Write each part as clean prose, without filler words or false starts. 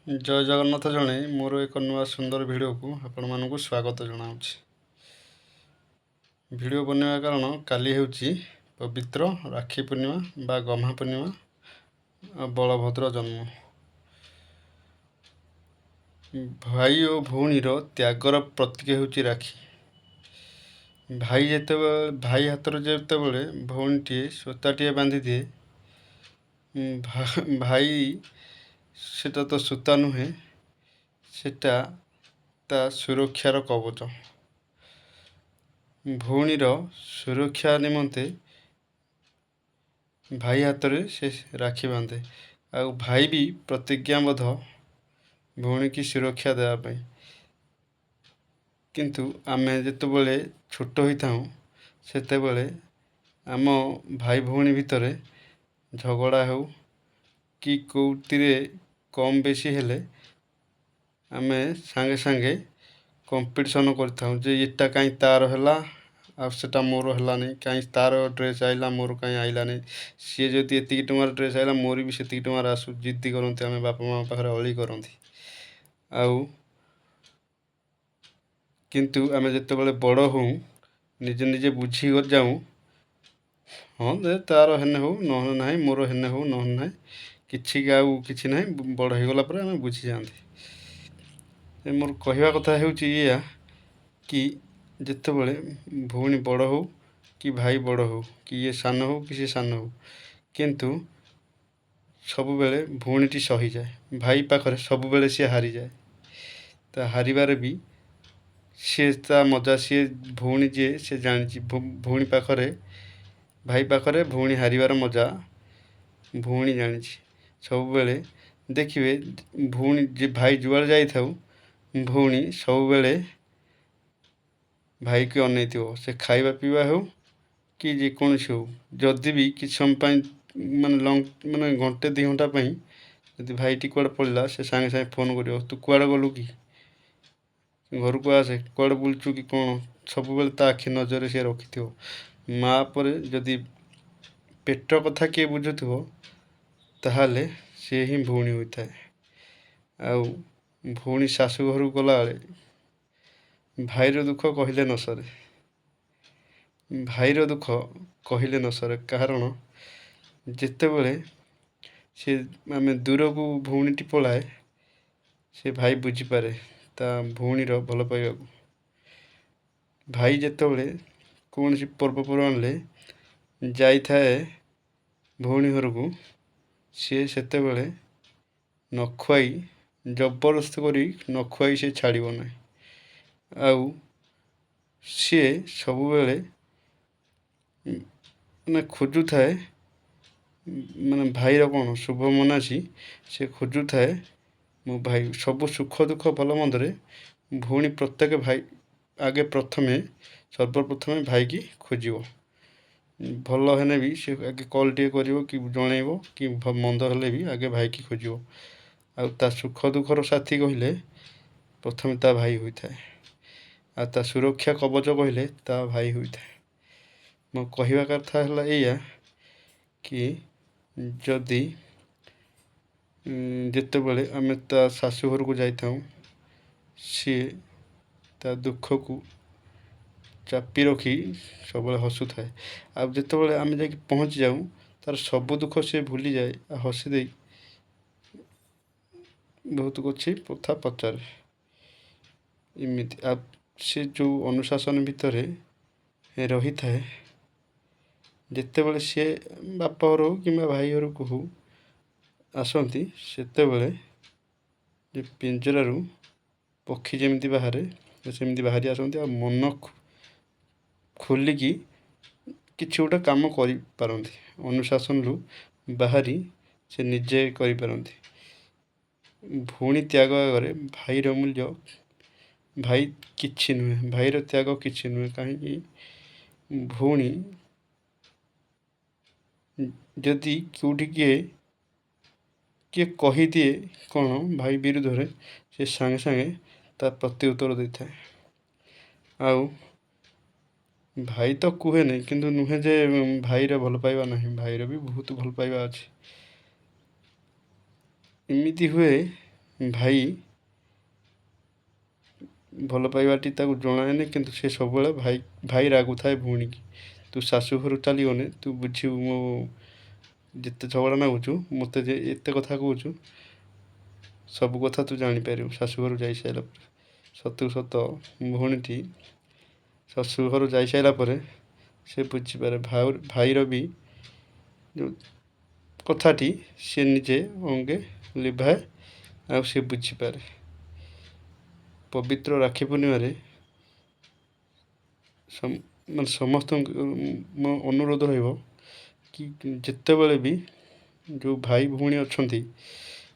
ଜୟ ଜଗନ୍ନାଥ ଜଣେଇ ମୋର ଏକ ନୂଆ ସୁନ୍ଦର ଭିଡ଼ିଓକୁ ଆପଣମାନଙ୍କୁ ସ୍ୱାଗତ ଜଣାଉଛି। ଭିଡ଼ିଓ ବନେଇବା କାରଣ କାଲି ହେଉଛି ପବିତ୍ର ରାକ୍ଷୀ ପୂର୍ଣ୍ଣିମା ବା ଗହ୍ମା ପୂର୍ଣ୍ଣିମା, ବଳଭଦ୍ର ଜନ୍ମ। ଭାଇ ଓ ଭଉଣୀର ତ୍ୟାଗର ପ୍ରତୀକ ହେଉଛି ରାକ୍ଷୀ। ଭାଇ ହାତରେ ଯେତେବେଳେ ଭଉଣୀଟିଏ ସୂତାଟିଏ ବାନ୍ଧିଦିଏ, ଭାଇ ସେଟା ତ ସୂତା ନୁହେଁ, ସେଟା ତା ସୁରକ୍ଷାର କବଚ। ଭଉଣୀର ସୁରକ୍ଷା ନିମନ୍ତେ ଭାଇ ହାତରେ ସେ ରାକ୍ଷୀ ବାନ୍ଧେ, ଆଉ ଭାଇ ବି ପ୍ରତିଜ୍ଞାବଦ୍ଧ ଭଉଣୀକି ସୁରକ୍ଷା ଦେବା ପାଇଁ। କିନ୍ତୁ ଆମେ ଯେତେବେଳେ ଛୋଟ ହୋଇଥାଉ, ସେତେବେଳେ ଆମ ଭାଇ ଭଉଣୀ ଭିତରେ ଝଗଡ଼ା ହେଉ କି କେଉଁଥିରେ କମ୍ ବେଶୀ ହେଲେ ଆମେ ସାଙ୍ଗେ ସାଙ୍ଗେ କମ୍ପିଟିସନ୍ କରିଥାଉ ଯେ ଏଟା କାହିଁ ତା'ର ହେଲା ଆଉ ସେଟା ମୋର ହେଲାନି, କାହିଁ ତା'ର ଡ୍ରେସ୍ ଆଇଲା ମୋର କାହିଁ ଆଇଲାନି, ସିଏ ଯଦି ଏତିକି ଟଙ୍କାର ଡ୍ରେସ୍ ଆଇଲା ମୋର ବି ସେତିକି ଟଙ୍କାର ଆସୁ, ଜିଦ୍ଦି କରନ୍ତି। ଆମେ ବାପା ମାଆ ପାଖରେ ଅଳି କରନ୍ତି। ଆଉ କିନ୍ତୁ ଆମେ ଯେତେବେଳେ ବଡ଼ ହଉ ନିଜେ ନିଜେ ବୁଝି ଯାଉ, ହଁ ଦେ ତା'ର ହେନେ ହଉ ନହେଲେ ନାହିଁ, ମୋର ହେନେ ହଉ ନହେଲେ ନାହିଁ, ଆଉ କିଛି ନାହିଁ। ବଡ଼ ହେଇଗଲା ପରେ ଆମେ ବୁଝିଯାଆନ୍ତି। ମୋର କହିବା କଥା ହେଉଛି ଏଇଆ କି ଯେତେବେଳେ ଭଉଣୀ ବଡ଼ ହଉ କି ଭାଇ ବଡ଼ ହଉ କି ଇଏ ସାନ ହଉ କି ସିଏ ସାନ ହଉ, କିନ୍ତୁ ସବୁବେଳେ ଭଉଣୀଟି ସହିଯାଏ। ଭାଇ ପାଖରେ ସବୁବେଳେ ସିଏ ହାରିଯାଏ। ତା ହାରିବାରେ ବି ସିଏ ତା ମଜା, ସିଏ ଭଉଣୀ ଯିଏ ସେ ଜାଣିଛି ଭଉଣୀ ପାଖରେ, ଭାଇ ପାଖରେ ଭଉଣୀ ହାରିବାର ମଜା ଭଉଣୀ ଜାଣିଛି। ସବୁବେଳେ ଦେଖିବେ ଭଉଣୀ ଭାଇ ଯୁଆଡ଼େ ଯାଇଥାଉ, ଭଉଣୀ ସବୁବେଳେ ଭାଇକି ଅନେଇଥିବ। ସେ ଖାଇବା ପିଇବା ହେଉ କି ଯେକୌଣସି ହେଉ, ଯଦି ବି କିଛି ସମୟ ପାଇଁ ମାନେ ଘଣ୍ଟେ 2 ଘଣ୍ଟା ପାଇଁ ଯଦି ଭାଇଟି କୁଆଡ଼େ ପଳେଇଲା, ସେ ସାଙ୍ଗେ ସାଙ୍ଗେ ଫୋନ୍ କରିବ, ତୁ କୁଆଡ଼େ ଗଲୁ କି, ଘରକୁ ଆସେ, କୁଆଡ଼େ ବୁଲୁଛୁ କି କ'ଣ, ସବୁବେଳେ ତା ଆଖି ନଜରରେ ସିଏ ରଖିଥିବ। ମା' ପରେ ଯଦି ପେଟ କଥା କିଏ ବୁଝୁଥିବ, ତାହେଲେ ସିଏ ହିଁ ଭଉଣୀ ହୋଇଥାଏ। ଆଉ ଭଉଣୀ ଶାଶୁ ଘରକୁ ଗଲାବେଳେ ଭାଇର ଦୁଃଖ କହିଲେ ନ ସରେ। ଭାଇର ଦୁଃଖ କହିଲେ ନ ସରେ, କାରଣ ଯେତେବେଳେ ଆମେ ଦୂରକୁ ଭଉଣୀଟି ପଳାଏ, ସେ ଭାଇ ବୁଝିପାରେ ତା ଭଉଣୀର ଭଲ ପାଇବାକୁ। ଭାଇ ଯେତେବେଳେ କୌଣସି ପର୍ବପର୍ବାଣିରେ ଯାଇଥାଏ ଭଉଣୀ ଘରକୁ, ସିଏ ସେତେବେଳେ ନ ଖୁଆଇ, ଜବରଦସ୍ତି କରି ନ ଖୁଆଇ ସେ ଛାଡ଼ିବ ନାହିଁ। ଆଉ ସିଏ ସବୁବେଳେ ଖୋଜୁଥାଏ, ଭାଇର କ'ଣ ଶୁଭ ମନାସି, ସେ ଖୋଜୁଥାଏ ମୋ ଭାଇ ସବୁ ସୁଖ ଦୁଃଖ ଭଲ ମନ୍ଦରେ ଭଉଣୀ ପ୍ରତ୍ୟେକ ଭାଇ ଆଗେ ସର୍ବପ୍ରଥମେ ଭାଇକି ଖୋଜିବ। ଭଲ ହେଲେ ବି ସେ ଆଗେ କଲ୍ ଟିକେ କରିବ କି ଜଣେଇବ, କି ମନ୍ଦ ହେଲେ ବି ଆଗେ ଭାଇକି ଖୋଜିବ। ଆଉ ତା ସୁଖ ଦୁଃଖର ସାଥୀ କହିଲେ ପ୍ରଥମେ ତା ଭାଇ ହୋଇଥାଏ। ଆଉ ତା ସୁରକ୍ଷା କବଚ କହିଲେ ତା ଭାଇ ହୋଇଥାଏ। ମୋ କହିବା କଥା ହେଲା ଏଇଆ କି ଯଦି ଯେତେବେଳେ ଆମେ ତା ଶାଶୁ ଘରକୁ ଯାଇଥାଉ, ସିଏ ତା ଦୁଃଖକୁ ଚାପି ରଖି ସବୁବେଳେ ହସୁଥାଏ। ଆଉ ଯେତେବେଳେ ଆମେ ଯାଇକି ପହଞ୍ଚି ଯାଉ, ତା'ର ସବୁ ଦୁଃଖ ସିଏ ଭୁଲିଯାଏ ଆଉ ହସି ଦେଇ ବହୁତ କିଛି କଥା ପଚାରେ। ଏମିତି ଆଉ ସେ ଯେଉଁ ଅନୁଶାସନ ଭିତରେ ରହିଥାଏ, ଯେତେବେଳେ ସିଏ ବାପ ଘର ହଉ କିମ୍ବା ଭାଇ ଘରକୁ ହଉ ଆସନ୍ତି, ସେତେବେଳେ ଯେ ପିଞ୍ଜରାରୁ ପକ୍ଷୀ ଯେମିତି ବାହାରେ, ସେମିତି ବାହାରି ଆସନ୍ତି। ଆଉ ମନ ଖୋଲିକି କିଛି ଗୋଟେ କାମ କରିପାରନ୍ତି। ଅନୁଶାସନରୁ ବାହାରି ସେ ନିଜେ କରିପାରନ୍ତି। ଭଉଣୀ ତ୍ୟାଗ ଆଗରେ ଭାଇର ମୂଲ୍ୟ, ଭାଇ କିଛି ନୁହେଁ, ଭାଇର ତ୍ୟାଗ କିଛି ନୁହେଁ। କାହିଁକି ଭଉଣୀ ଯଦି କେଉଁଠି କିଏ କହିଦିଏ କ'ଣ ଭାଇ ବିରୁଦ୍ଧରେ, ସେ ସାଙ୍ଗେ ସାଙ୍ଗେ ତା ପ୍ରତି ଉତ୍ତର ଦେଇଥାଏ। ଆଉ ଭାଇ ତ କୁହେନି, କିନ୍ତୁ ନୁହେଁ ଯେ ଭାଇର ଭଲ ପାଇବା ନାହିଁ, ଭାଇର ବି ବହୁତ ଭଲ ପାଇବା ଅଛି। ଏମିତି ହୁଏ ଭାଇ ଭଲ ପାଇବାଟି ତାକୁ ଜଣାଏନି, କିନ୍ତୁ ସେ ସବୁବେଳେ ଭାଇ ରାଗୁଥାଏ ଭଉଣୀକି। ତୁ ଶାଶୁ ଘରୁ ଚାଲିଗଲେ ତୁ ବୁଝିବୁ, ମୋ ଯେତେ ଝଗଡ଼ା ନାଗୁଛୁ, ମୋତେ ଯେ ଏତେ କଥା କହୁଛୁ, ସବୁ କଥା ତୁ ଜାଣିପାରିବୁ ଶାଶୁଘରୁ ଯାଇସାରିଲା ପରେ। ସତକୁ ସତ ଭଉଣୀଟି ଶାଶୁଘରୁ ଯାଇସାରିଲା ପରେ ସେ ବୁଝିପାରେ ଭାଇର ବି ଯେଉଁ କଥାଟି ସେ ନିଜେ ଅଙ୍ଗେ ଲିଭାଏ, ଆଉ ସେ ବୁଝିପାରେ। ପବିତ୍ର ରାକ୍ଷୀ ପୂର୍ଣ୍ଣିମାରେ ମାନେ ସମସ୍ତଙ୍କୁ ମୋ ଅନୁରୋଧ ରହିବ କି ଯେତେବେଳେ ବି ଯେଉଁ ଭାଇ ଭଉଣୀ ଅଛନ୍ତି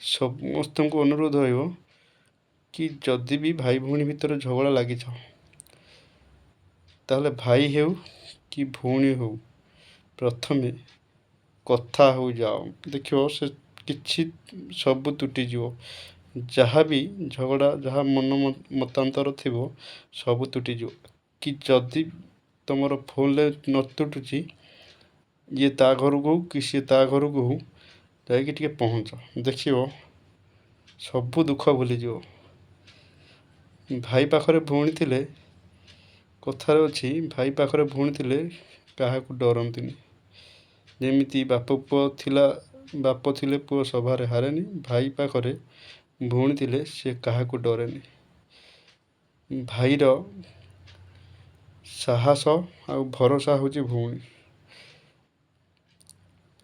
ସମସ୍ତଙ୍କୁ ଅନୁରୋଧ ରହିବ କି ଯଦି ବି ଭାଇ ଭଉଣୀ ଭିତରେ ଝଗଡ଼ା ଲାଗିଛ, ତାହେଲେ ଭାଇ ହେଉ କି ଭଉଣୀ ହେଉ ପ୍ରଥମେ କଥା ହୋଇଯାଅ, ଦେଖିବ ସେ କିଛି ସବୁ ତୁଟିଯିବ। ଯାହା ବି ଝଗଡ଼ା, ଯାହା ମନ ମତାନ୍ତର ଥିବ ସବୁ ତୁଟିଯିବ। କି ଯଦି ତୁମର ଫୋନ୍ରେ ନ ତୁଟୁଛି, ଇଏ ତା ଘରକୁ ହଉ କି ସିଏ ତା ଘରକୁ ହଉ ଯାଇକି ଟିକେ ପହଞ୍ଚ, ଦେଖିବ ସବୁ ଦୁଃଖ ଭୁଲିଯିବ। ଭାଇ ପାଖରେ ଭଉଣୀ ଥିଲେ, କଥାରେ ଅଛି ଭାଇ ପାଖରେ ଭଉଣୀ ଥିଲେ କାହାକୁ ଡରନ୍ତିନି। ଯେମିତି ବାପ ଥିଲେ ପୁଅ ସଭାରେ ହାରେନି, ଭାଇ ପାଖରେ ଭଉଣୀ ଥିଲେ ସେ କାହାକୁ ଡରେନି। ଭାଇର ସାହସ ଆଉ ଭରସା ହେଉଛି ଭଉଣୀ,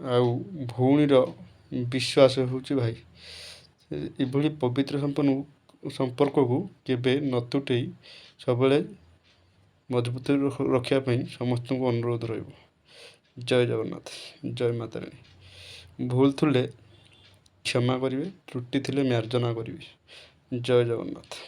ଆଉ ଭଉଣୀର ବିଶ୍ୱାସ ହେଉଛି ଭାଇ। ଏଭଳି ପବିତ୍ର ସମ୍ପର୍କକୁ କେବେ ନ ତୁଟେଇ ସବୁବେଳେ ମଜବୁତ ରଖିବା ପାଇଁ ସମସ୍ତଙ୍କୁ ଅନୁରୋଧ ରହିବ। ଜୟ ଜଗନ୍ନାଥ, ଜୟ ମାତା ରାଣୀ। ଭୁଲ ଥିଲେ କ୍ଷମା କରିବେ, ତ୍ରୁଟି ଥିଲେ ମାର୍ଜନା କରିବେ। ଜୟ ଜଗନ୍ନାଥ।